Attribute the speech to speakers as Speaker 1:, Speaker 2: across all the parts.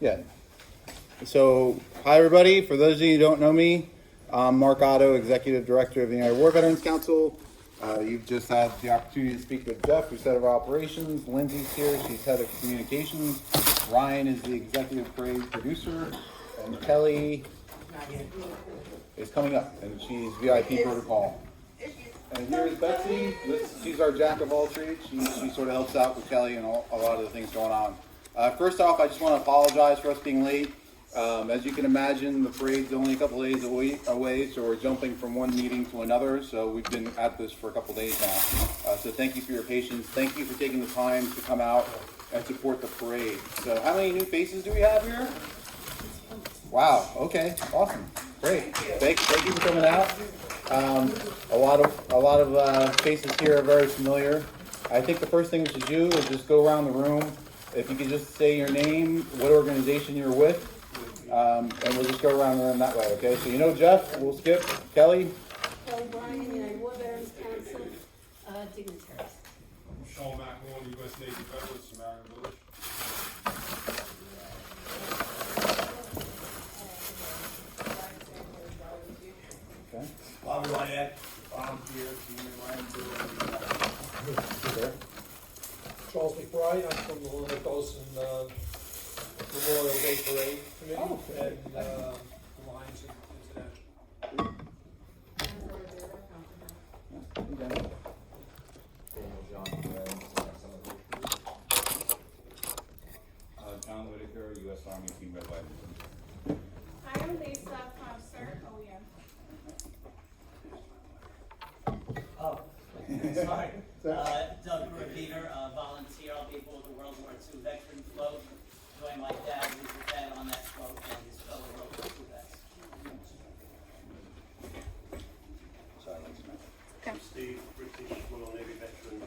Speaker 1: Yeah. So, hi everybody. For those of you who don't know me, I'm Mark Otto, Executive Director of the United War Veterans Council. You've just had the opportunity to speak with Jeff, who's head of operations. Lindsay's here, she's head of communications. Ryan is the executive parade producer. And Kelly is coming up, and she's VIP protocol. And here's Betsy. She's our jack of all trades. She sort of helps out with Kelly and a lot of the things going on. First off, I just want to apologize for us being late. As you can imagine, the parade's only a couple days away, so we're jumping from one meeting to another. So we've been at this for a couple days now. So thank you for your patience. Thank you for taking the time to come out and support the parade. So how many new faces do we have here? Wow. Okay. Awesome. Great. Thank you for coming out. A lot of faces here are very familiar. I think the first thing we should do is just go around the room. If you could just say your name, what organization you're with, and we'll just go around the room that way, okay? So you know Jeff, we'll skip. Kelly?
Speaker 2: Kelly Bryan, United War Veterans Council, dignitaries.
Speaker 3: Sean McElwain, U.S. Navy veteran, Samaritan Village.
Speaker 1: Okay.
Speaker 4: Bobby Wyatt, volunteer, senior line
Speaker 1: Sure.
Speaker 5: Charles McBride, I'm from the Olympic Ocean Memorial Day Parade Committee and Alliance International.
Speaker 3: John Whitaker, U.S. Army Team Red Light.
Speaker 2: I am Lisa from CERT OEM.
Speaker 4: Oh, sorry. Doug Repeater, volunteer. I'll be aboard the World War II veteran float. Join my dad, who's a vet on that float, and his fellow World War II vets.
Speaker 6: Steve, British Royal Navy veteran.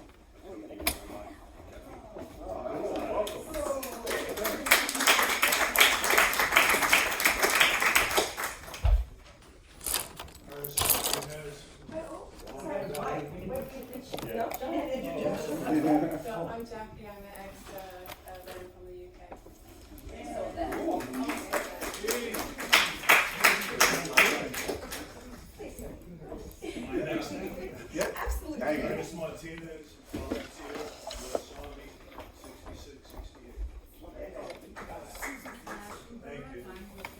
Speaker 2: So I'm Jackie, I'm an ex-veteran from the UK. Absolutely.
Speaker 6: Curtis Martinez, volunteer, U.S. Army, 66, 68. Thank you.
Speaker 7: I'm with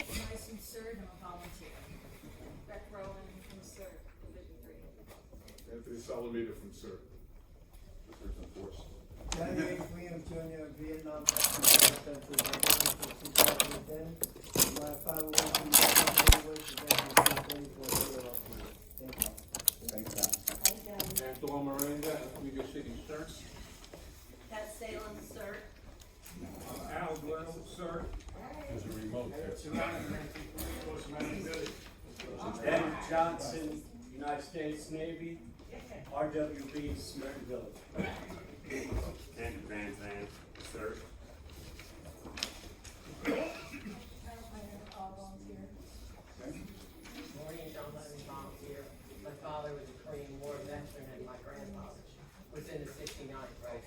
Speaker 7: NYC CERT, I'm a volunteer.
Speaker 2: Beck Rowan from CERT, Division 3.
Speaker 3: Anthony Salamita from CERT. Reserves and Force.
Speaker 8: Johnny H. Williams Jr., Vietnam Veteran since 2010. My 501c3 was the veteran since 24 years. Thank you.
Speaker 1: Thanks, Matt.
Speaker 3: Angela Miranda, Amiga City CERT.
Speaker 4: Pat Salem, sir.
Speaker 3: Al Glenn, CERT. There's a remote there.
Speaker 9: Ed Johnson, United States Navy, RWB, Samaritan Village.
Speaker 6: Andrew Van Zandt, sir.
Speaker 10: Maureen Johnson, volunteer. My father was a Korean War veteran and my grandfather was in the 69th, right?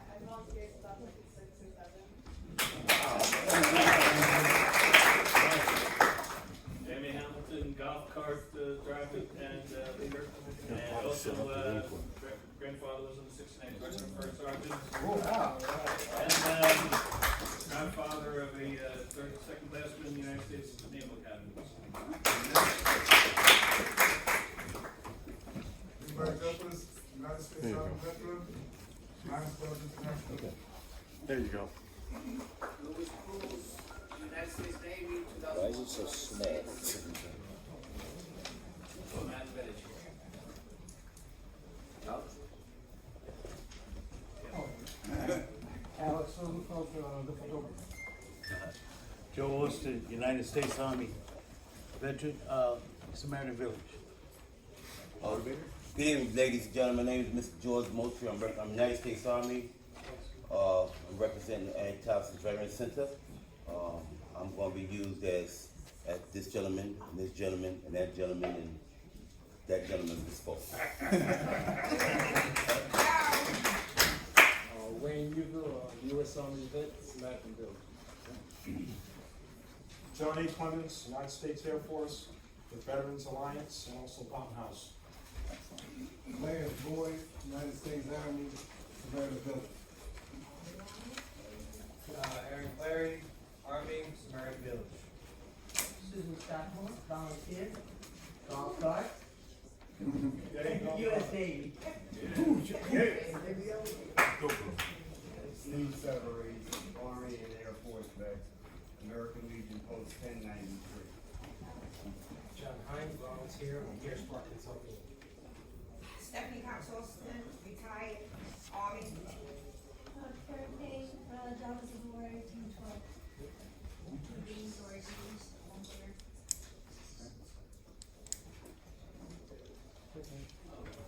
Speaker 2: I volunteered about 6 or 7.
Speaker 6: Jamie Hamilton, golf cart driver and leader. And also, grandfather was in the 69th veteran, first sergeant.
Speaker 1: Wow.
Speaker 6: And grandfather of a second classman in the United States Naval Academy.
Speaker 3: United States Army veteran, International. There you go.
Speaker 10: Louis Cruz, United States Navy,
Speaker 11: Why is it so small?
Speaker 8: Alex from the photographer.
Speaker 9: Joe Austin, United States Army, veteran, Samaritan Village.
Speaker 11: Good evening, ladies and gentlemen. My name is Mr. George Moultrie. I'm United States Army. I'm representing the Anti-Toxin Veteran Center. I'm going to be used as at this gentleman, and this gentleman, and that gentleman, and that gentleman bespoke.
Speaker 5: Wayne Hugo, U.S. Army vet, American Village.
Speaker 3: John A. Clements, United States Air Force, the Veterans Alliance, and also Fountain House.
Speaker 8: Lance Boyd, United States Army, Savannah Village.
Speaker 10: Aaron Clary, Army, Samaritan Village.
Speaker 8: Susan Stockmore, volunteer, golf cart,
Speaker 3: There you go.
Speaker 8: U.S. Navy.
Speaker 12: Steve Severies, Army and Air Force vet, American Legion Post 1093.
Speaker 10: John Hines, volunteer, Gear Spark Consulting.
Speaker 7: Stephanie Cox Austin, retired Army.
Speaker 2: Karen Payne, Dallas is awarded Team 12. Being storage teams, volunteer.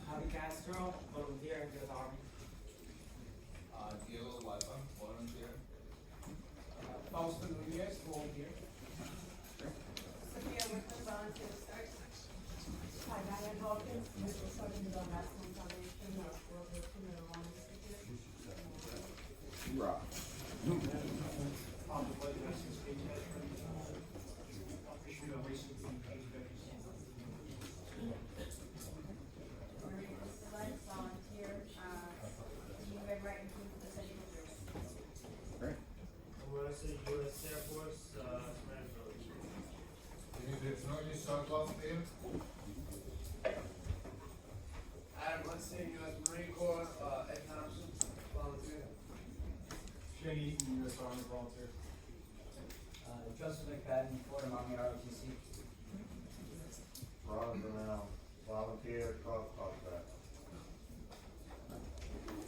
Speaker 10: Javi Castro, volunteer, U.S. Army.
Speaker 12: Diego Hualpa, volunteer.
Speaker 10: Fausto Nunez, volunteer.
Speaker 7: Sophia Whitman, volunteer start.
Speaker 2: Hi, Diane Hawkins, Mr. Sergeant of National Foundation, World War II Medal of Honor.
Speaker 1: Rock.
Speaker 7: Marie Select, volunteer, you read right into the session.
Speaker 1: Great.
Speaker 6: USA U.S. Air Force, Samaritan Village.
Speaker 12: Adam Hudson, U.S. Marine Corps, Ed Thompson, volunteer.
Speaker 3: Shane Eaton, U.S. Army volunteer.
Speaker 10: Joseph McFadden, Fordham Army, ROTC.
Speaker 12: Ron Brown, volunteer, golf cart.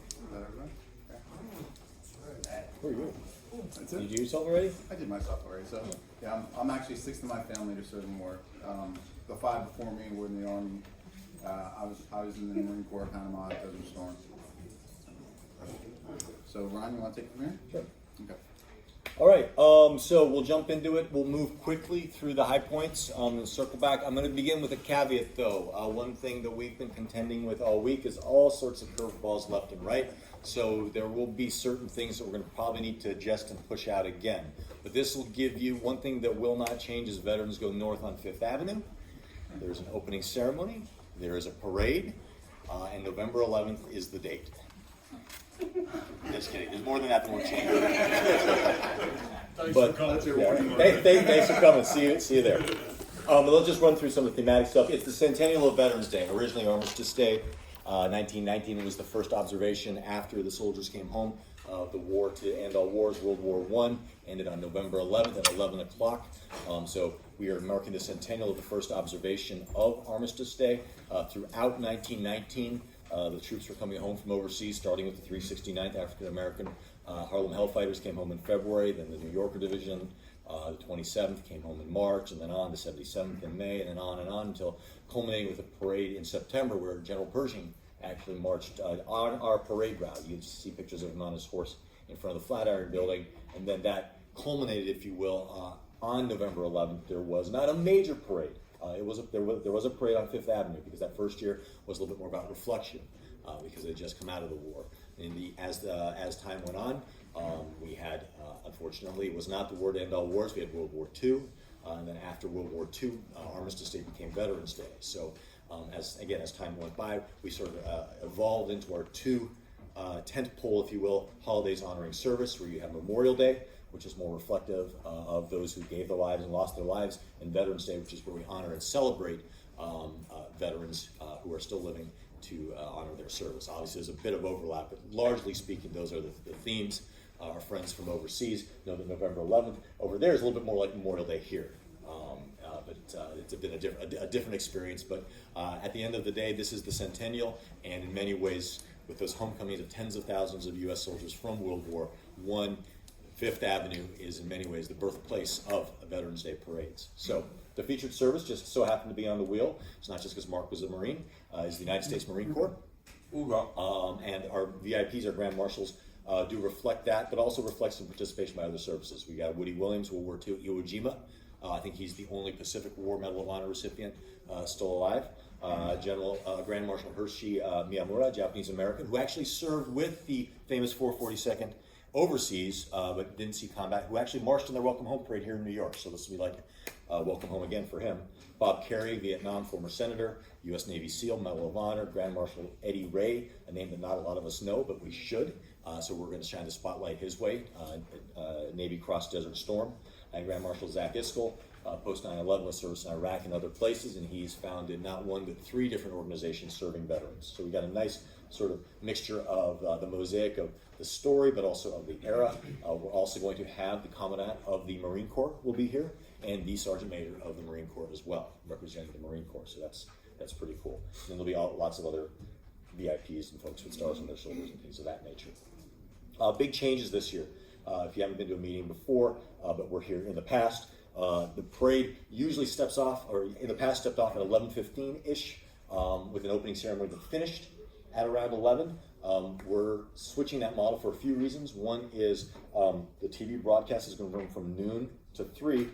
Speaker 1: Is that everyone?
Speaker 9: Who are you?
Speaker 1: That's
Speaker 9: Did you
Speaker 1: it?
Speaker 9: do yourself already?
Speaker 1: I did myself already, so, yeah, I'm actually sixth in my family to serve in war. The 5 before me were in the Army. I was in the Marine Corps, Panama, Desert Storm. So, Ron, you wanna take it from here?
Speaker 9: Sure.
Speaker 1: Okay.
Speaker 9: All right, so we'll jump into it. We'll move quickly through the high points and circle back. I'm going to begin with a caveat, though. One thing that we've been contending with all week is all sorts of curveballs left and right. So there will be certain things that we're going to probably need to adjust and push out again. But this will give you one thing that will not change as veterans go north on 5th Avenue. There's an opening ceremony. There is a parade. And November 11th is the date. Just kidding. There's more than that won't change. But
Speaker 3: That's your
Speaker 9: yeah,
Speaker 3: warning.
Speaker 9: thanks for coming. See you there. But let's just run through some of the thematic stuff. It's the Centennial of Veterans Day. Originally Armistice Day, 1919 was the first observation after the soldiers came home of the war to end all wars. World War I ended on November 11th at 11 o'clock. So we are marking the centennial of the first observation of Armistice Day. Throughout 1919, the troops were coming home from overseas, starting with the 369th African American Harlem Hellfighters came home in February, then the New Yorker Division, the 27th came home in March, and then on to 77th in May, and on until culminating with a parade in September where General Pershing actually marched on our parade route. You can see pictures of him on his horse in front of the Flatiron Building, and then that culminated, if you will, on November 11th. There was not a major parade. There was a parade on 5th Avenue because that first year was a little bit more about reflection because they had just come out of the war. As time went on, we had, unfortunately, it was not the war to end all wars. We had World War II, and then after World War II, Armistice Day became Veterans Day. So, as time went by, we sort of evolved into our two tent pole, if you will, holidays honoring service, where you have Memorial Day, which is more reflective of those who gave their lives and lost their lives, and Veterans Day, which is where we honor and celebrate veterans who are still living to honor their service. Obviously, there's a bit of overlap, but largely speaking, those are the themes. Our friends from overseas know that November 11th over there is a little bit more like Memorial Day here. But it's been a different experience. But at the end of the day, this is the centennial, and in many ways, with those homecomings of tens of thousands of U.S. soldiers from World War I, 5th Avenue is in many ways the birthplace of Veterans Day parades. So the featured service just so happened to be on the wheel. It's not just because Mark was a Marine. It's the United States Marine Corps. And our VIPs, our Grand Marshals, do reflect that, but also reflect some participation by other services. We got Woody Williams, World War II, Iwo Jima, I think he's the only Pacific War Medal of Honor recipient still alive. General Grand Marshal Hershey Miyamura, Japanese American, who actually served with the famous 442nd overseas, but didn't see combat, who actually marched in their Welcome Home parade here in New York. So this will be like welcome home again for him. Bob Kerrey, Vietnam, former senator, U.S. Navy SEAL, Medal of Honor. Grand Marshal Eddie Ray, a name that not a lot of us know, but we should. So we're going to shine the spotlight his way. Navy Cross Desert Storm. And Grand Marshal Zach Iskel, post 9/11 with service in Iraq and other places, and he's founded not one but 3 different organizations serving veterans. So we got a nice sort of mixture of the mosaic of the story, but also of the era. We're also going to have the Commandant of the Marine Corps will be here, and the Sergeant Major of the Marine Corps as well, representing the Marine Corps. So that's pretty cool. And there'll be lots of other VIPs and folks with stars on their shoulders and things of that nature. Big changes this year. If you haven't been to a meeting before, but we're here in the past, the parade usually steps off, or in the past stepped off at 11:15-ish, with an opening ceremony that finished at around 11. We're switching that model for a few reasons. One is the TV broadcast is going to run from noon to 3,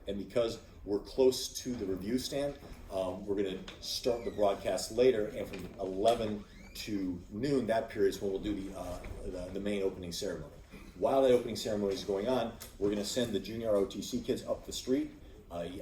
Speaker 9: and because we're close to the review stand, we're going to start the broadcast later, and from 11 to noon, that period is when we'll do the main opening ceremony. While that opening ceremony is going on, we're going to send the junior ROTC kids up the street.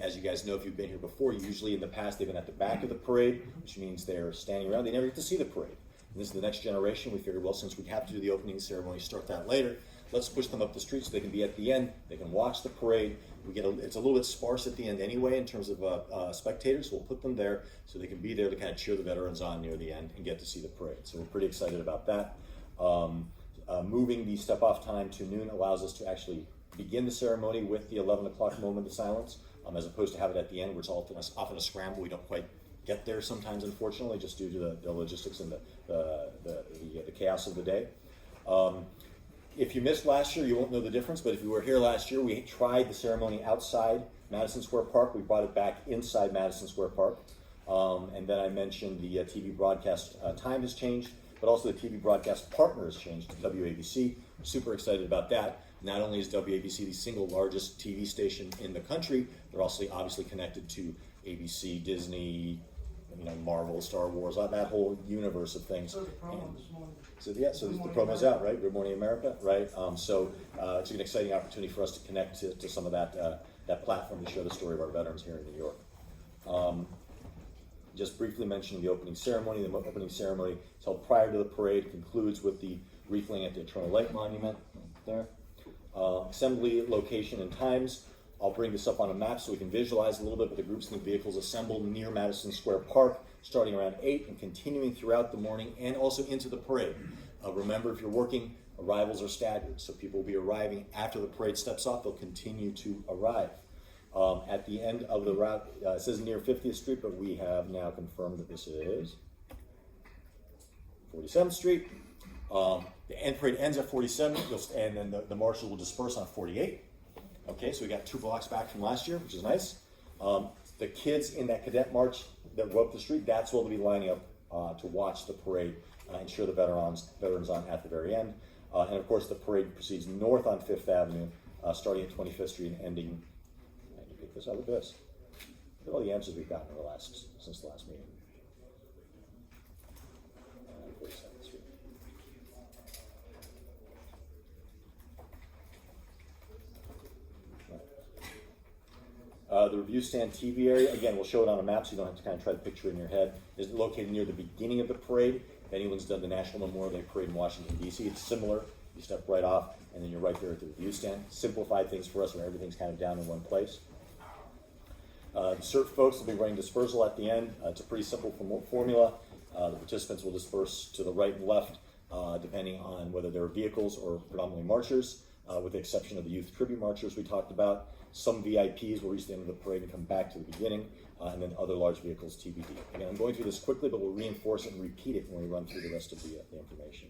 Speaker 9: As you guys know, if you've been here before, usually in the past they've been at the back of the parade, which means they're standing around. They never get to see the parade. And this is the next generation. We figured, well, since we have to do the opening ceremony, start that later, let's push them up the street so they can be at the end. They can watch the parade. It's a little bit sparse at the end anyway in terms of spectators, so we'll put them there so they can be there to kind of cheer the veterans on near the end and get to see the parade. So we're pretty excited about that. Moving the step-off time to noon allows us to actually begin the ceremony with the 11 o'clock moment of silence, as opposed to have it at the end, where it's often a scramble. We don't quite get there sometimes, unfortunately, just due to the logistics and the chaos of the day. If you missed last year, you won't know the difference, but if you were here last year, we tried the ceremony outside Madison Square Park. We brought it back inside Madison Square Park. And then I mentioned the TV broadcast time has changed, but also the TV broadcast partner has changed to WAVC. We're super excited about that. Not only is WAVC the single largest TV station in the country, they're also obviously connected to ABC, Disney, Marvel, Star Wars, that whole universe of things. So the promo's out, right? Good Morning America, right? So it's an exciting opportunity for us to connect to some of that platform to share the story of our veterans here in New York. Just briefly mentioning the opening ceremony. The opening ceremony is held prior to the parade, concludes with the wreath laying at the Eternal Light Monument there. Assembly location and times. I'll bring this up on a map so we can visualize a little bit, but the groups and the vehicles assemble near Madison Square Park, starting around 8 and continuing throughout the morning and also into the parade. Remember, if you're working, arrivals are staggered, so people will be arriving after the parade steps off. They'll continue to arrive. At the end of the route, it says near 50th Street, but we have now confirmed that this is 47th Street. The end parade ends at 47, and then the marshal will disperse on 48. Okay, so we got 2 blocks back from last year, which is nice. The kids in that cadet march that go up the street, that's what they'll be lining up to watch the parade and cheer the veterans on at the very end. And of course, the parade proceeds north on 5th Avenue, starting at 25th Street and ending. Look at this. Look at all the answers we've gotten since the last meeting. 47th Street. The review stand TV area, again, we'll show it on a map so you don't have to kind of try to picture it in your head, is located near the beginning of the parade. If anyone's done the National Memorial Day Parade in Washington, D.C., it's similar. You step right off, and then you're right there at the review stand. Simplified things for us where everything's kind of down in one place. The CERT folks will be running dispersal at the end. It's a pretty simple formula. The participants will disperse to the right and left, depending on whether they're vehicles or predominantly marchers, with the exception of the youth tribute marchers we talked about. Some VIPs will reach the end of the parade and come back to the beginning, and then other large vehicles TBD. Again, I'm going through this quickly, but we'll reinforce it and repeat it when we run through the rest of the information.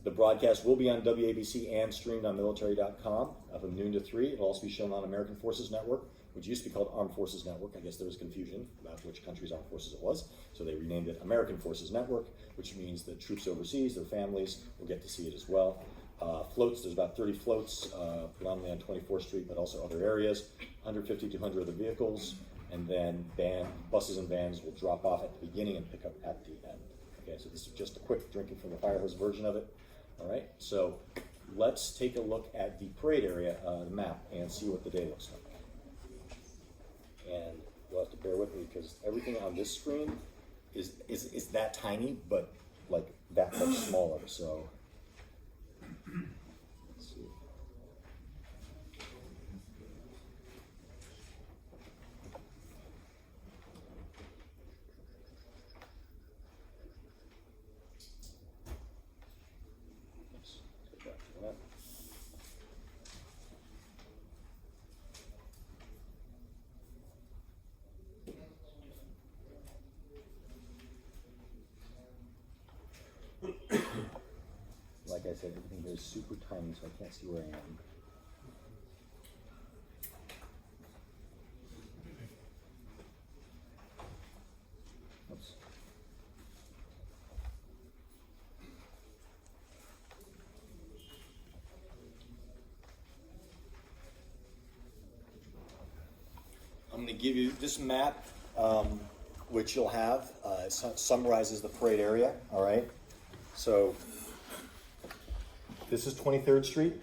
Speaker 9: The broadcast will be on WABC and streamed on military.com from noon to 3. It'll also be shown on American Forces Network, which used to be called Armed Forces Network. I guess there was confusion about which country's armed forces it was, so they renamed it American Forces Network, which means that troops overseas, their families, will get to see it as well. Floats, there's about 30 floats, predominantly on 24th Street, but also other areas. 150 to 200 other vehicles, and then buses and vans will drop off at the beginning and pick up at the end. Okay, so this is just a quick drinking from the fire hose version of it. All right, so let's take a look at the parade area, the map, and see what the day looks like. And you'll have to bear with me because everything on this screen is that tiny, but like that much smaller. So let's see. Let's go back to that. Like I said, everything here is super tiny, so I can't see where I am. Oops. I'm going to give you this map, which you'll have. Summarizes the parade area, all right? So this is 23rd Street.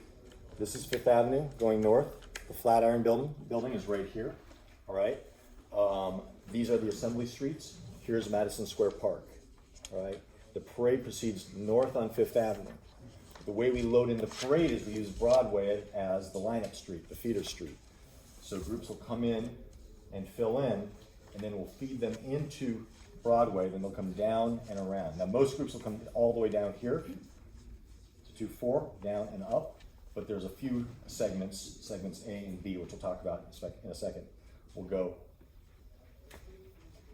Speaker 9: This is 5th Avenue going north. The Flatiron building is right here, all right? These are the assembly streets. Here's Madison Square Park, all right? The parade proceeds north on 5th Avenue. The way we load in the parade is we use Broadway as the lineup street, the feeder street. So groups will come in and fill in, and then we'll feed them into Broadway, then they'll come down and around. Now most groups will come all the way down here to 2-4, down and up, but there's a few segments A and B, which we'll talk about in a second, will go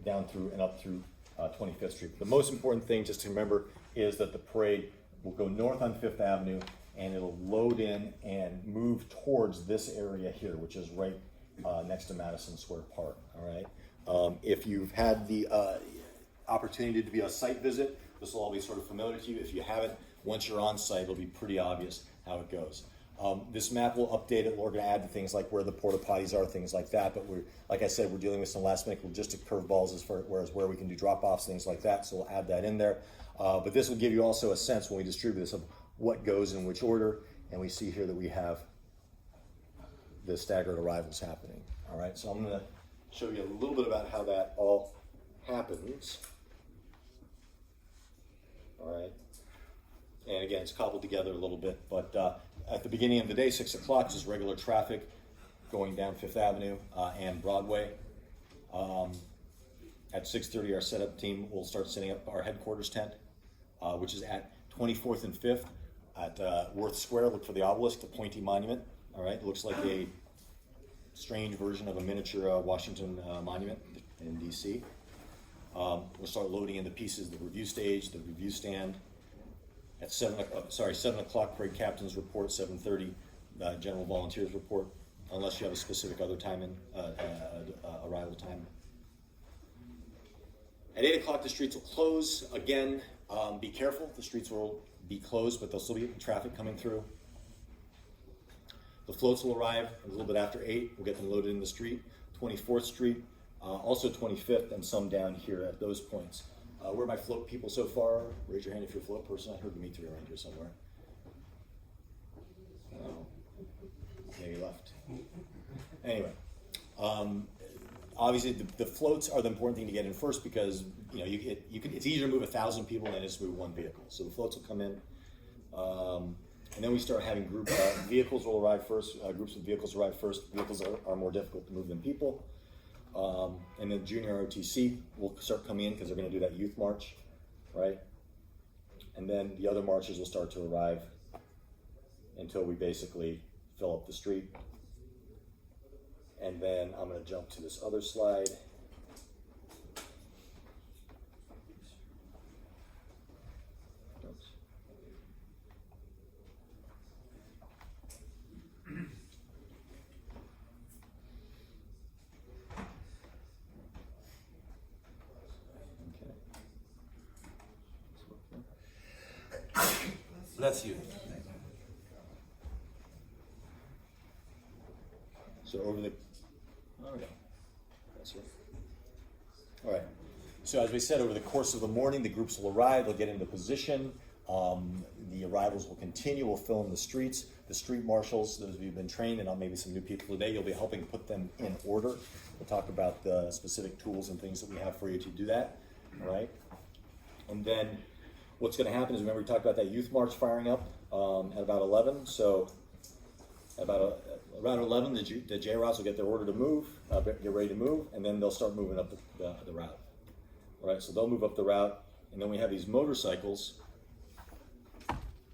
Speaker 9: down through and up through 25th Street. The most important thing just to remember is that the parade will go north on 5th Avenue and it'll load in and move towards this area here, which is right next to Madison Square Park, all right? If you've had the opportunity to be a site visit, this will all be sort of familiar to you. If you haven't, once you're on site, it'll be pretty obvious how it goes. This map will update it. We're going to add things like where the porta potties are, things like that. But like I said, we're dealing with some last minute logistic curveballs as far as where we can do drop-offs, things like that. So we'll add that in there. But this will give you also a sense when we distribute this of what goes in which order. And we see here that we have the staggered arrivals happening. All right, so I'm going to show you a little bit about how that all happens. All right. And again, it's cobbled together a little bit, but at the beginning of the day, 6 o'clock is regular traffic going down 5th Avenue and Broadway. At 6:30, our setup team will start setting up our headquarters tent, which is at 24th and 5th at Worth Square. Look for the obelisk, the pointy monument. All right, it looks like a strange version of a miniature Washington monument in DC. We'll start loading in the pieces, the review stage, the review stand. At 7 o'clock, parade captains report, 7:30, general volunteers report, unless you have a specific other time in arrival time. At 8 o'clock, the streets will close. Again, be careful, the streets will be closed, but there'll still be traffic coming through. The floats will arrive a little bit after 8. We'll get them loaded in the street. 24th Street, also 25th, and some down here at those points. Where are my float people so far? Raise your hand if you're a float person. I heard Dimitri around here somewhere. Oh, maybe left. Anyway, obviously the floats are the important thing to get in first because it's easier to move 1,000 people than it is to move one vehicle. So the floats will come in, and then we start having group vehicles will arrive first. Groups of vehicles arrive first. Vehicles are more difficult to move than people. And then junior ROTC will start coming in because they're going to do that youth march, right? And then the other marches will start to arrive until we basically fill up the street. And then I'm going to jump to this other slide. Oops.
Speaker 11: Bless you.
Speaker 9: So over the, there we go. That's it. All right. So as we said, over the course of the morning, the groups will arrive, they'll get into position. The arrivals will continue, we'll fill in the streets. The street marshals, those of you who've been trained, and maybe some new people today, you'll be helping put them in order. We'll talk about the specific tools and things that we have for you to do that, all right? And then what's gonna happen is, remember we talked about that youth march firing up at about 11. So around 11, the J-Rods will get their order to move, get ready to move, and then they'll start moving up the route. All right, so they'll move up the route, and then we have these motorcycles.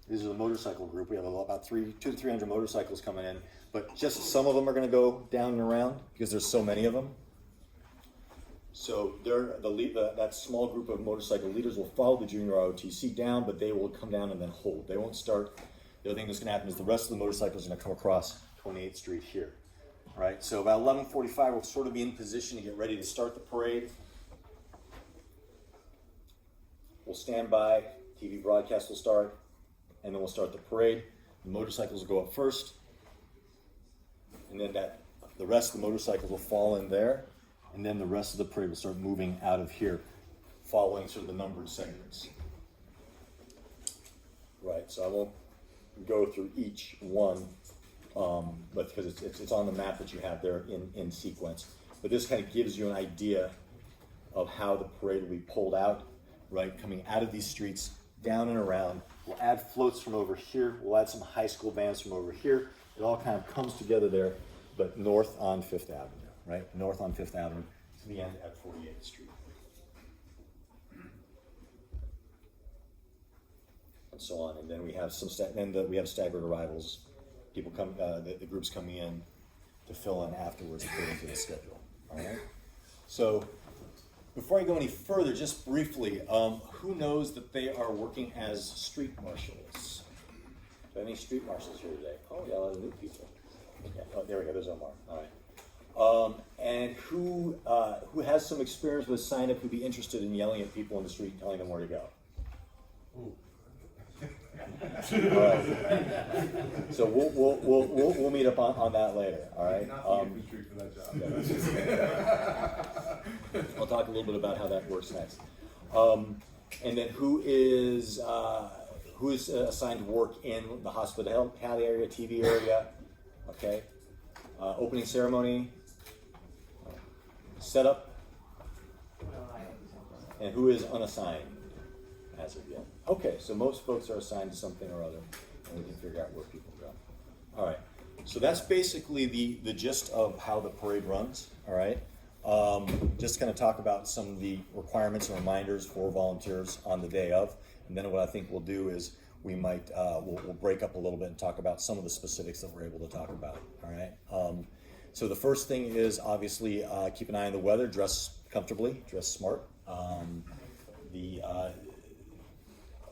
Speaker 9: These are the motorcycle group. We have about 200 to 300 motorcycles coming in, but just some of them are going to go down and around because there's so many of them. So that small group of motorcycle leaders will follow the junior ROTC down, but they will come down and then hold. They won't start. The other thing that's going to happen is the rest of the motorcycles are going to come across 28th Street here. All right, so about 11:45, we'll sort of be in position to get ready to start the parade. We'll stand by, TV broadcast will start, and then we'll start the parade. The motorcycles will go up first, and then the rest of the motorcycles will fall in there, and then the rest of the parade will start moving out of here, following sort of the numbered segments. Right, so I won't go through each one, but because it's on the map that you have there in sequence. But this kind of gives you an idea of how the parade will be pulled out, right, coming out of these streets, down and around. We'll add floats from over here. We'll add some high school bands from over here. It all kind of comes together there, but north on 5th Avenue, right? North on 5th Avenue to the end at 48th Street. And so on. And then we have we have staggered arrivals. People come, the groups coming in to fill in afterwards according to the schedule. All right? So, before I go any further, just briefly, who knows that they are working as street marshals? Do I have any street marshals here today? Oh, yeah, a lot of new people. Okay. Oh, there we go. There's Omar. All right. And who has some experience with sign-up who'd be interested in yelling at people in the street, telling them where to go? Ooh. All right. So we'll meet up on that later. All right. I'll talk a little bit about how that works next. And then who is assigned to work in the hospitality area, TV area? Okay. Opening ceremony, setup, and who is unassigned as of yet? Okay, so most folks are assigned to something or other, and we can figure out where people go. All right, so that's basically the gist of how the parade runs. All right, just kind of talk about some of the requirements and reminders for volunteers on the day of, and then what I think we'll do is we might we'll break up a little bit and talk about some of the specifics that we're able to talk about. All right. So the first thing is obviously keep an eye on the weather, dress comfortably, dress smart.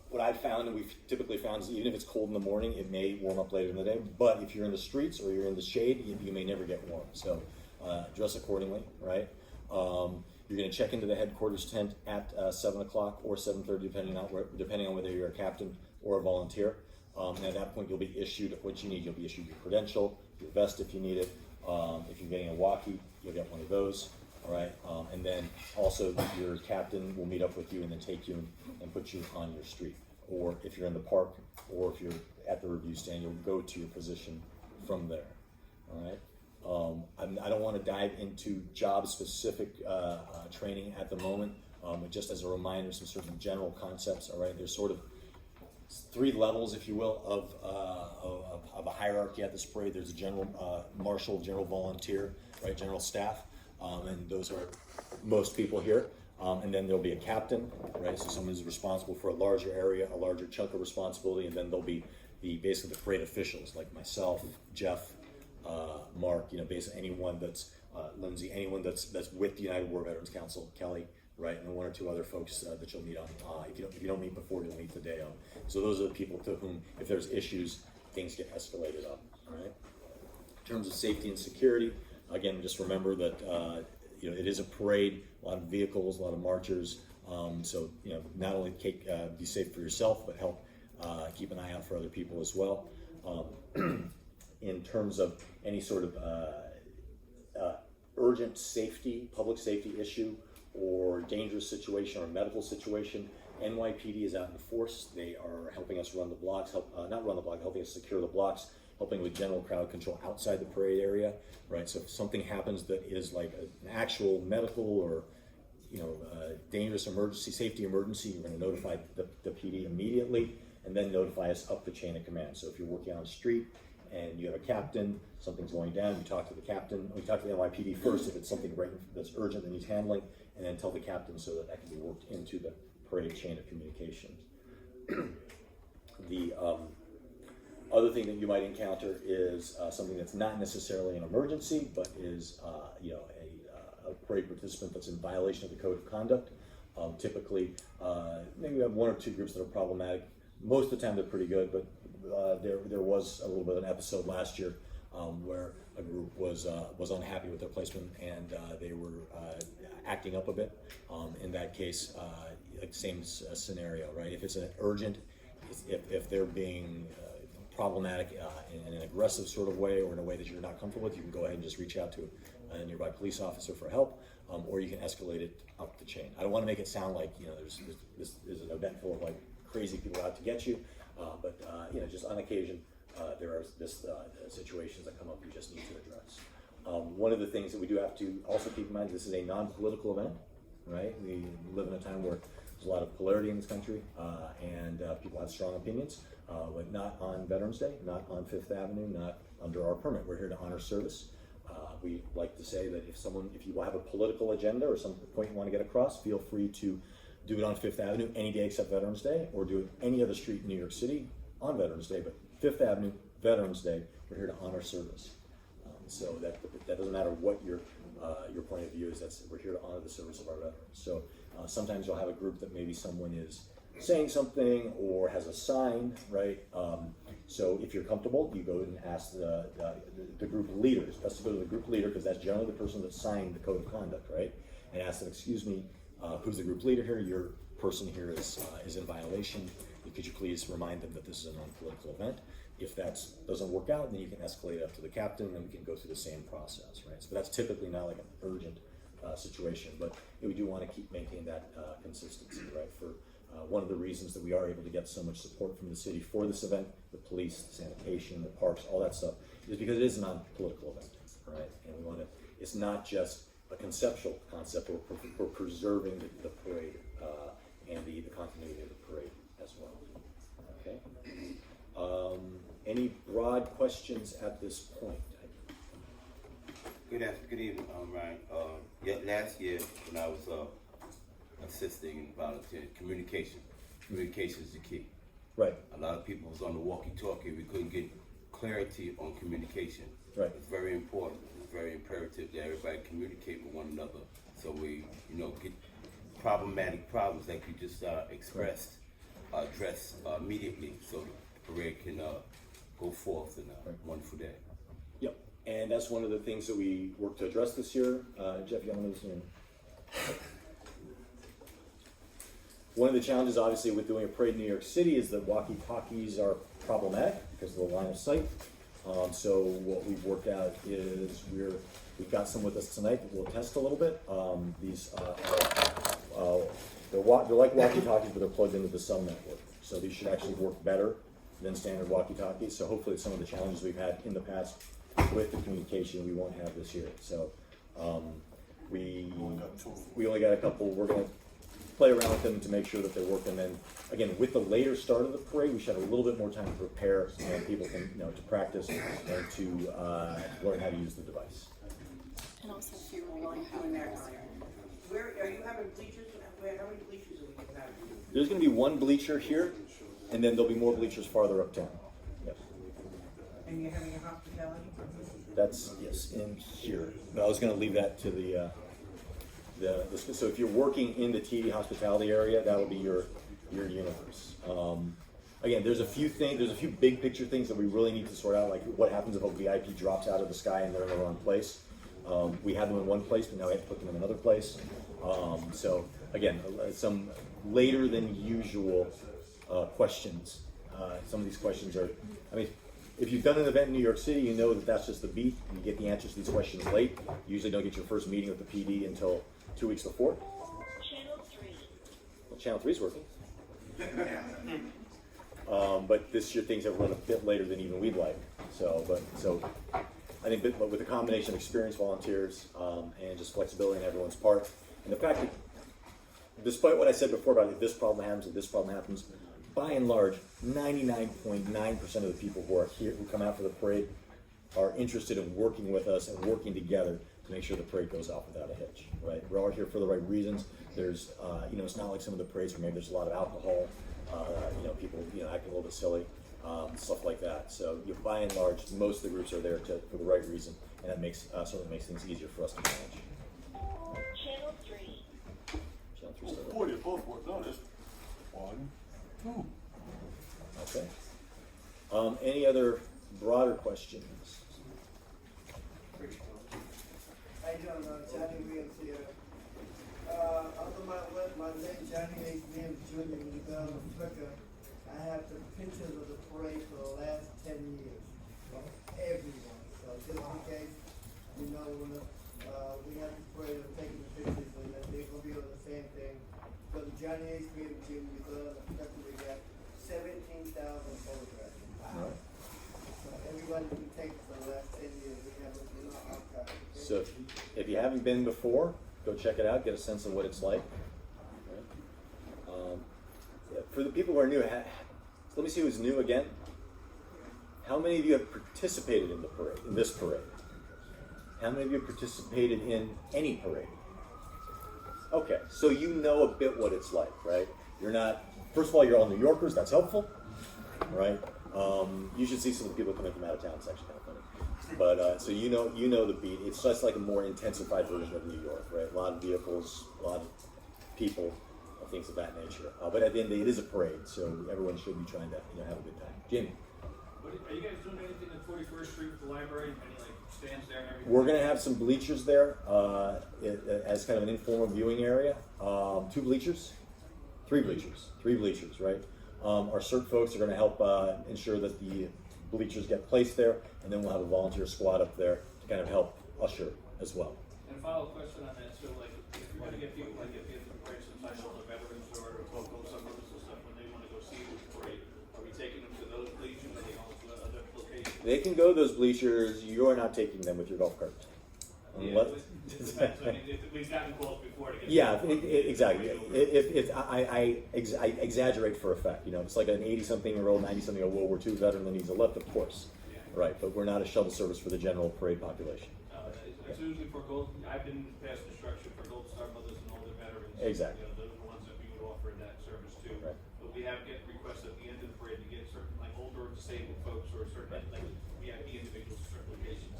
Speaker 9: What I've found, and we've typically found, is even if it's cold in the morning, it may warm up later in the day. But if you're in the streets or you're in the shade, you may never get warm. So dress accordingly, right? You're going to check into the headquarters tent at 7 o'clock or 7:30, depending on whether you're a captain or a volunteer. And at that point, you'll be issued what you need. You'll be issued your credential, your vest if you need it. If you're getting a walkie, you'll get one of those. All right, and then also your captain will meet up with you and then take you and put you on your street. Or if you're in the park, or if you're at the review stand, you'll go to your position from there. All right. I don't want to dive into job-specific training at the moment, but just as a reminder, some sort of general concepts. All right, there's sort of 3 levels, if you will, of a hierarchy at this parade. There's a general marshal, general volunteer, right, general staff. And those are most people here. And then there'll be a captain, right? So someone who's responsible for a larger area, a larger chunk of responsibility, and then there'll be basically the parade officials like myself, Jeff, Mark, basically anyone that's Lindsay, anyone that's with the United War Veterans Council, Kelly, right, and 1 or 2 other folks that you'll meet on. If you don't meet before, you'll meet the day of. So those are the people to whom, if there's issues, things get escalated up. All right. In terms of safety and security, again, just remember that it is a parade, a lot of vehicles, a lot of marchers. So not only be safe for yourself, but help keep an eye out for other people as well. In terms of any sort of urgent safety, public safety issue, or dangerous situation or medical situation, NYPD is out in force. They are helping us run the blocks, helping us secure the blocks, helping with general crowd control outside the parade area, right? So if something happens that is like an actual medical or dangerous emergency, safety emergency, you're going to notify the PD immediately, and then notify us up the chain of command. So if you're working on a street and you have a captain, something's going down, you talk to the captain, you talk to the NYPD first if it's something that's urgent that needs handling, and then tell the captain so that can be worked into the parade chain of communication. The other thing that you might encounter is something that's not necessarily an emergency, but is a parade participant that's in violation of the code of conduct. Typically, maybe we have one or two groups that are problematic. Most of the time they're pretty good, but there was a little bit of an episode last year where a group was unhappy with their placement and they were acting up a bit. In that case, same scenario, right? If it's an urgent, if they're being problematic in an aggressive sort of way or in a way that you're not comfortable with, you can go ahead and just reach out to a nearby police officer for help, or you can escalate it up the chain. I don't want to make it sound like this is an event full of like crazy people out to get you, but just on occasion there are situations that come up you just need to address. One of the things that we do have to also keep in mind, this is a non-political event, right? We live in a time where there's a lot of polarity in this country, and people have strong opinions, but not on Veterans Day, not on Fifth Avenue, not under our permit. We're here to honor service. We like to say that if you have a political agenda or some point you want to get across, feel free to do it on Fifth Avenue any day except Veterans Day, or do it any other street in New York City on Veterans Day, but Fifth Avenue, Veterans Day, we're here to honor service. So that doesn't matter what your point of view is, we're here to honor the service of our veterans. So sometimes you'll have a group that maybe someone is saying something or has a sign, right? So if you're comfortable, you go and ask the group leaders. Best to go to the group leader because that's generally the person that signed the code of conduct, right? And ask them, excuse me, who's the group leader here? Your person here is in violation. Could you please remind them that this is a non-political event? If that doesn't work out, then you can escalate it up to the captain, and we can go through the same process, right? So that's typically not like an urgent situation, but we do want to maintain that consistency, right? For one of the reasons that we are able to get so much support from the city for this event, the police, the sanitation, the parks, all that stuff, is because it is a non-political event, right? And we want to, it's not just a conceptual concept, we're preserving the parade and the continuity of the parade as well, okay? Any broad questions at this point?
Speaker 11: Good evening, Ryan. Last year when I was assisting and volunteering, communication is the key.
Speaker 9: Right.
Speaker 11: A lot of people was on the walkie-talkie. We couldn't get clarity on communication.
Speaker 9: Right.
Speaker 11: It's very important. It's very imperative that everybody communicate with one another, so we, get problematic problems like you just expressed, addressed immediately, so the parade can go forth in a wonderful day.
Speaker 9: Yep. And that's one of the things that we work to address this year. Jeff, you want to One of the challenges, obviously, with doing a parade in New York City is that walkie-talkies are problematic because of the line of sight. So what we've worked out is we've got some with us tonight that we'll test a little bit. These they're like walkie-talkies, but they're plugged into the cell network. So these should actually work better than standard walkie-talkies. So hopefully some of the challenges we've had in the past with the communication we won't have this year. So we only got a couple. We're going to play around with them to make sure that they work. And then again, with the later start of the parade, we should have a little bit more time to prepare and people can, to practice and to learn how to use the device.
Speaker 7: And also if you're going to there.
Speaker 10: Where are you having bleachers? How many bleachers are we going to have?
Speaker 9: There's going to be one bleacher here, and then there'll be more bleachers farther uptown. Yes.
Speaker 10: And you're having a hospitality?
Speaker 9: That's, yes, in here. But I was going to leave that to the so if you're working in the TV hospitality area, that'll be your universe. Again, there's a few big picture things that we really need to sort out, like what happens if a VIP drops out of the sky and they're in the wrong place. We had them in one place, but now we have to put them in another place. So again, some later than usual questions. Some of these questions are, If you've done an event in New York City, you know that that's just the beat. You get the answers to these questions late. You usually don't get your first meeting with the PD until 2 weeks before.
Speaker 2: Channel 3.
Speaker 9: Well, Channel 3 is working. But this year things have run a bit later than even we'd like. So I think but with a combination of experienced volunteers and just flexibility on everyone's part, and the fact that despite what I said before about if this problem happens, if this problem happens, by and large, 99.9% of the people who are here, who come out for the parade, are interested in working with us and working together to make sure the parade goes off without a hitch, right? We're all here for the right reasons. There's, it's not like some of the parades where maybe there's a lot of alcohol, people, acting a little bit silly, stuff like that. So, by and large, most of the groups are there for the right reason, and that makes certainly makes things easier for us to manage.
Speaker 2: Channel 3.
Speaker 9: Channel 3 still
Speaker 13: Boy, you both worked on this. 1, 2.
Speaker 9: Okay. Any other broader questions?
Speaker 8: How you doing, Johnny Williams here. Under my name, Johnny H. Williams Jr., when you go on the Flickr, I have the pictures of the parade for the last 10 years of everyone. So just in case, when we have the parade of taking the pictures, and then they're going to be on the same thing. So the Johnny H. Williams Jr., when you go on the Flickr, we got 17,000 photographs. Wow. So everybody can take it for the last 10 years. We have it in our archive. Okay?
Speaker 9: So, if you haven't been before, go check it out, get a sense of what it's like. For the people who are new, let me see who's new again. How many of you have participated in the parade, in this parade? How many of you have participated in any parade? Okay, so you know a bit what it's like, right? You're not, first of all, you're all New Yorkers, that's helpful, right? You should see some of the people coming from out of town, it's actually kind of funny. But, so you know the beat. It's just like a more intensified version of New York, right? A lot of vehicles, a lot of people, things of that nature. But at the end of the day, it is a parade, so everyone should be trying to have a good time. Jamie?
Speaker 6: Are you guys doing anything at 41st Street with the library? Any stands there and everything?
Speaker 9: We're going to have some bleachers there as kind of an informal viewing area. 2 bleachers? 3 bleachers, right? Our CERT folks are going to help ensure that the bleachers get placed there, and then we'll have a volunteer squad up there to kind of help usher as well.
Speaker 6: And a follow-up question on that, so like, if you want to get people, like if you have the parade, sometimes all the veterans or local suburbs and stuff, when they want to go see the parade, are we taking them to those bleachers, or are they going to other locations?
Speaker 9: They can go to those bleachers, you're not taking them with your golf cart.
Speaker 6: Yeah, it depends. I mean, we've gotten calls before to get.
Speaker 9: Yeah, exactly. I exaggerate for effect. It's like an 80-something-year-old, 90-something-year-old World War II veteran that needs a lift, of course.
Speaker 6: Yeah.
Speaker 9: Right, but we're not a shuttle service for the general parade population.
Speaker 6: It's usually for gold. I've been past instruction for Gold Star mothers and older veterans.
Speaker 9: Exactly.
Speaker 6: Those are the ones that we would offer in that service too.
Speaker 9: Right.
Speaker 6: But we have get requests at the end of the parade to get certain like older disabled folks or certain like VIP individuals to certain locations.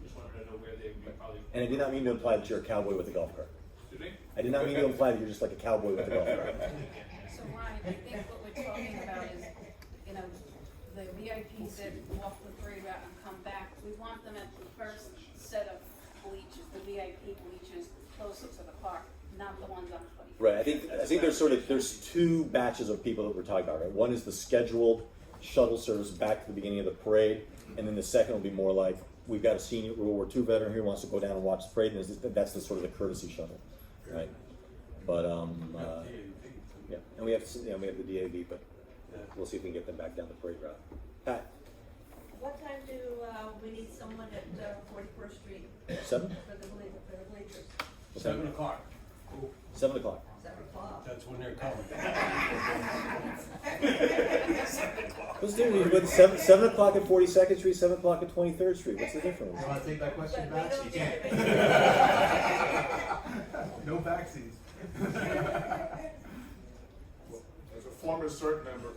Speaker 6: Just wanted to know where they would be probably.
Speaker 9: And I did not mean to imply that you're a cowboy with a golf cart.
Speaker 6: Excuse me?
Speaker 9: I did not mean to imply that you're just like a cowboy with a golf cart.
Speaker 7: So Ryan, I think what we're talking about is, the VIPs that walk the parade route and come back, we want them at the first set of bleachers, the VIP bleachers closer to the park, not the ones on 20.
Speaker 9: Right. I think there's 2 batches of people that we're talking about. Right. One is the scheduled shuttle service back to the beginning of the parade, and then the second will be more like we've got a senior World War II veteran here who wants to go down and watch the parade, and that's the sort of the courtesy shuttle, right? But yeah, and we have the DAV, but we'll see if we can get them back down the parade route. Pat.
Speaker 2: What time do we need someone at 41st Street
Speaker 9: 7?
Speaker 2: for the bleachers?
Speaker 13: 7 o'clock.
Speaker 9: 7 o'clock.
Speaker 2: 7 o'clock.
Speaker 13: That's when they're coming.
Speaker 9: What's the difference? 7 o'clock at 42nd Street, 7 o'clock at 23rd Street. What's the difference?
Speaker 12: You want to take that question
Speaker 2: But we
Speaker 12: back?
Speaker 2: don't
Speaker 12: You
Speaker 2: get
Speaker 12: can't. No backseats.
Speaker 13: As a former CERT member.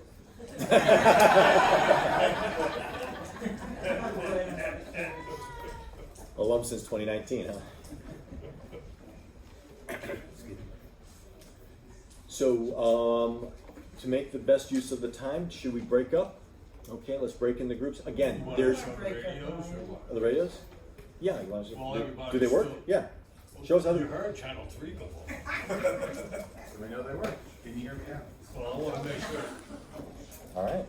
Speaker 9: Alum since 2019, huh? So, to make the best use of the time, should we break up? Okay, let's break into groups. Again, there's
Speaker 13: Radios or what?
Speaker 9: the radios. Yeah, you want to?
Speaker 13: Well,
Speaker 9: Do
Speaker 13: everybody's
Speaker 9: they work?
Speaker 13: still-
Speaker 9: Yeah. Show us how
Speaker 13: You
Speaker 9: they.
Speaker 13: heard Channel 3 before.
Speaker 12: We know they work. Can you hear me now?
Speaker 13: Well, I want to make sure.
Speaker 9: All right.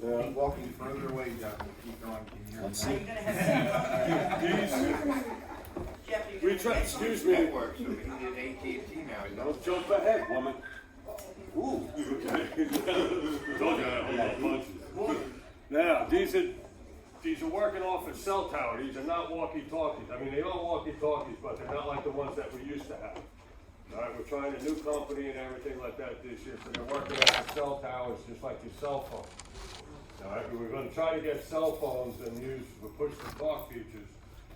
Speaker 1: Keep walking further away, Jeff. Keep going. Keep hearing
Speaker 9: Let's
Speaker 1: that.
Speaker 3: Excuse me.
Speaker 13: Network, so we need AT&T now, you know?
Speaker 3: Don't jump ahead, woman. Ooh. Told you I hold up punches. Now, these are working off a cell tower. These are not walkie-talkies. I mean, they are walkie-talkies, but they're not like the ones that we used to have. All right, we're trying a new company and everything like that this year, so they're working off the cell towers just like your cell phone. All right, we were going to try to get cell phones and use the push-to-talk features,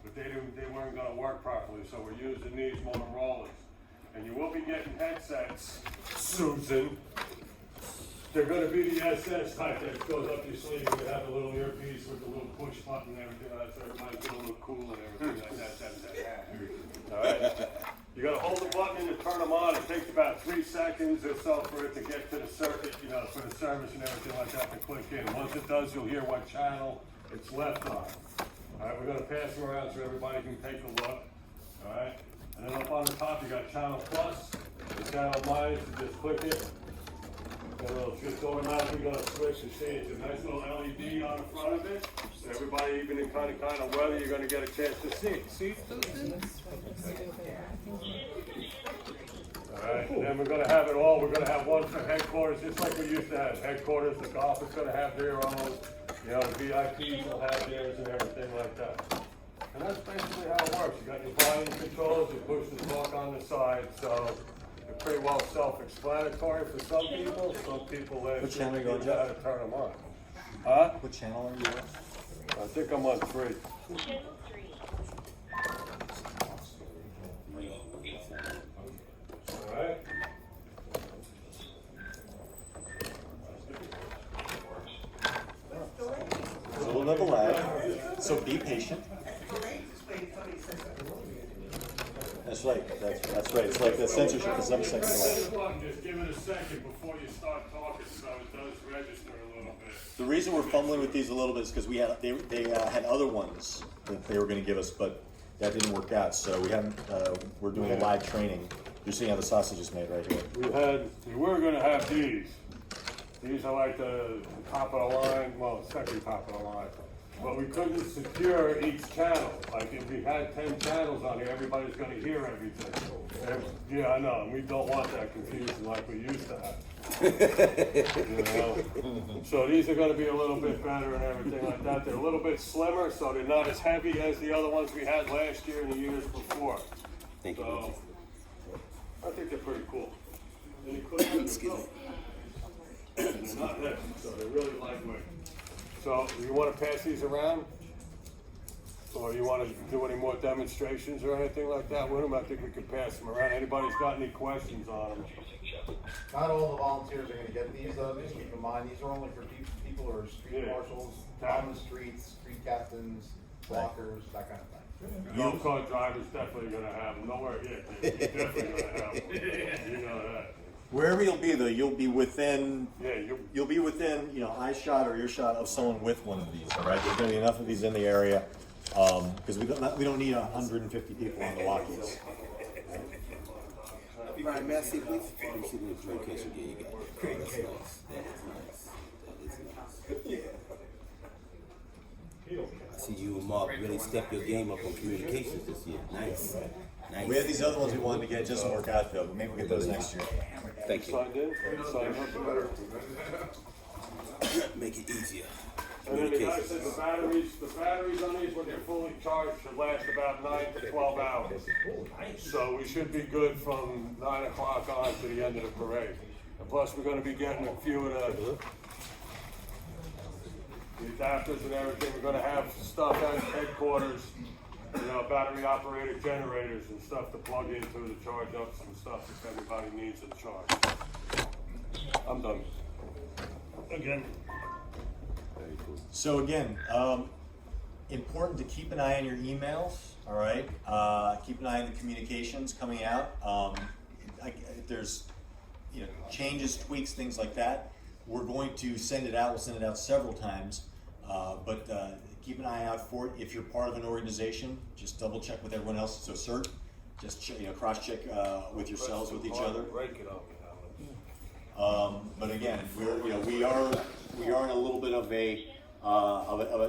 Speaker 3: but they weren't going to work properly, so we're using these Motorola's. And you will be getting headsets, Susan. They're going to be the SS type that goes up your sleeve. You have a little earpiece with a little push button and everything like that, so everybody feel a little cool and everything like that. All right. You got to hold the button and turn them on. It takes about 3 seconds or so for it to get to the circuit, you know, for the service and everything like that to click in. Once it does, you'll hear what channel it's left on. All right, we're going to pass them around so everybody can take a look. All right, and then up on the top, you got channel plus, the channel minus. You just click it. And it'll just automatically going to switch and see. It's a nice little LED on the front of it. So everybody, even in kind of weather, you're going to get a chance to see it. See? Alright, and then we're going to have it all. We're going to have one for headquarters, just like we used to have. Headquarters, the golf is going to have their own. You know, the VIPs will have theirs and everything like that. And that's basically how it works. You got your volume controls, you push the talk on the side, so it's pretty well self-explanatory for some people. Some people
Speaker 9: What channel are you on,
Speaker 3: how
Speaker 9: Jeff?
Speaker 3: to turn them on. Huh?
Speaker 9: What channel are you on?
Speaker 3: I think I'm on 3. Alright.
Speaker 9: There's a little bit of a lag, so be patient. That's right, that's right. It's like the censorship is 7 seconds away.
Speaker 3: Just give it a second before you start talking, so it does register a little bit.
Speaker 9: The reason we're fumbling with these a little bit is because they had other ones that they were going to give us, but that didn't work out. So we haven't. We're doing a live training. You're seeing how the sausage is made right here.
Speaker 3: We were going to have these. These are like the top of the line, well, second top of the line. But we couldn't secure each channel. Like if we had 10 channels on here, everybody's going to hear everything. Yeah, I know. And we don't want that confusion like we used to have. You know? So these are going to be a little bit better and everything like that. They're a little bit slimmer, so they're not as heavy as the other ones we had last year and the years before.
Speaker 11: Thank you.
Speaker 3: So I think they're pretty cool. Any questions?
Speaker 11: Excuse me.
Speaker 3: They're not heavy, so they're really lightweight. So you want to pass these around? Or you want to do any more demonstrations or anything like that with them? I think we could pass them around. Anybody's got any questions on them?
Speaker 1: Not all the volunteers are going to get these, though. Just keep in mind, these are only for people who are street marshals, on the streets, street captains, walkers, that kind of thing.
Speaker 3: Golf cart drivers definitely going to have them. Don't worry, you're definitely going to have them. You know that.
Speaker 9: Wherever you'll be, though, you'll be within.
Speaker 3: Yeah,
Speaker 9: you'll be within, eye shot or ear shot of someone with one of these. All right, there's going to be enough of these in the area because we don't need 150 people on the walkies.
Speaker 11: Right, may I see, please? Let me see the communication gear you got. Oh, that's nice. That is nice. That is nice. I see you and Mark really step your game up on communications this year. Nice. Nice.
Speaker 9: We had these other ones we wanted to get, it just didn't work out though, but maybe we'll get those next year.
Speaker 11: Thank you.
Speaker 3: Signed in? Signed up?
Speaker 11: Make it easier.
Speaker 3: And then the guy said the batteries on these, when they're fully charged, should last about 9 to 12 hours. So we should be good from 9 o'clock on to the end of the parade. And plus, we're gonna be getting a few of the adapters and everything. We're gonna have stuff at headquarters, battery operated generators and stuff to plug into to charge up some stuff if everybody needs a charge. I'm done. Again.
Speaker 9: So again, important to keep an eye on your emails, all right? Keep an eye on the communications coming out. If there's changes, tweaks, things like that, we're going to send it out. We'll send it out several times, but keep an eye out for it. If you're part of an organization, just double check with everyone else. So CERT, just cross check with yourselves, with each other. But again, we are in a little bit of a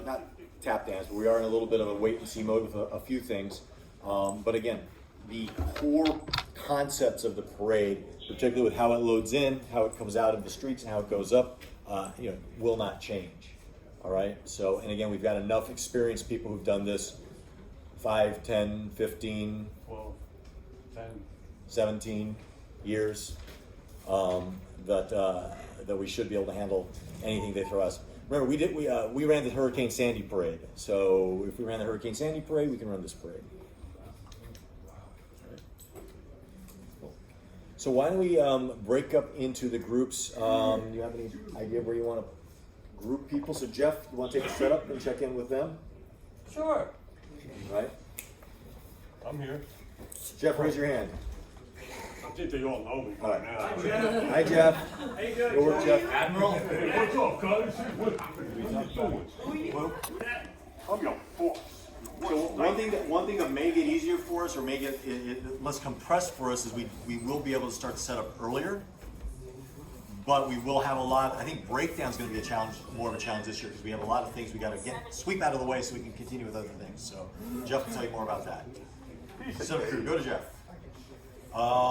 Speaker 9: not tap dance, but we are in a little bit of a wait and see mode with a few things. But again, the core concepts of the parade, particularly with how it loads in, how it comes out of the streets, and how it goes up, will not change. All right. So, and again, we've got enough experienced people who've done this 5, 10, 15,
Speaker 3: 12, 10.
Speaker 9: 17 years, that we should be able to handle anything they throw us. Remember, we ran the Hurricane Sandy parade. So if we ran the Hurricane Sandy parade, we can run this parade. So why don't we break up into the groups? Do you have any idea where you want to group people? So Jeff, you want to take a setup and check in with them?
Speaker 10: Sure.
Speaker 9: Right?
Speaker 3: I'm here.
Speaker 9: Jeff, raise your hand.
Speaker 3: I think they all know me
Speaker 9: All
Speaker 3: by
Speaker 9: right.
Speaker 3: now.
Speaker 9: Hi, Jeff.
Speaker 3: How you doing,
Speaker 9: Good work, Jeff.
Speaker 3: Hey, what's up, guys? What you doing? I'm your boss.
Speaker 9: So one thing that may get easier for us, or may get it less compressed for us, is we will be able to start the setup earlier. But we will have a lot. I think breakdown is going to be a challenge, more of a challenge this year, because we have a lot of things we got to sweep out of the way so we can continue with other things. So Jeff will tell you more about that. So crew, go to Jeff.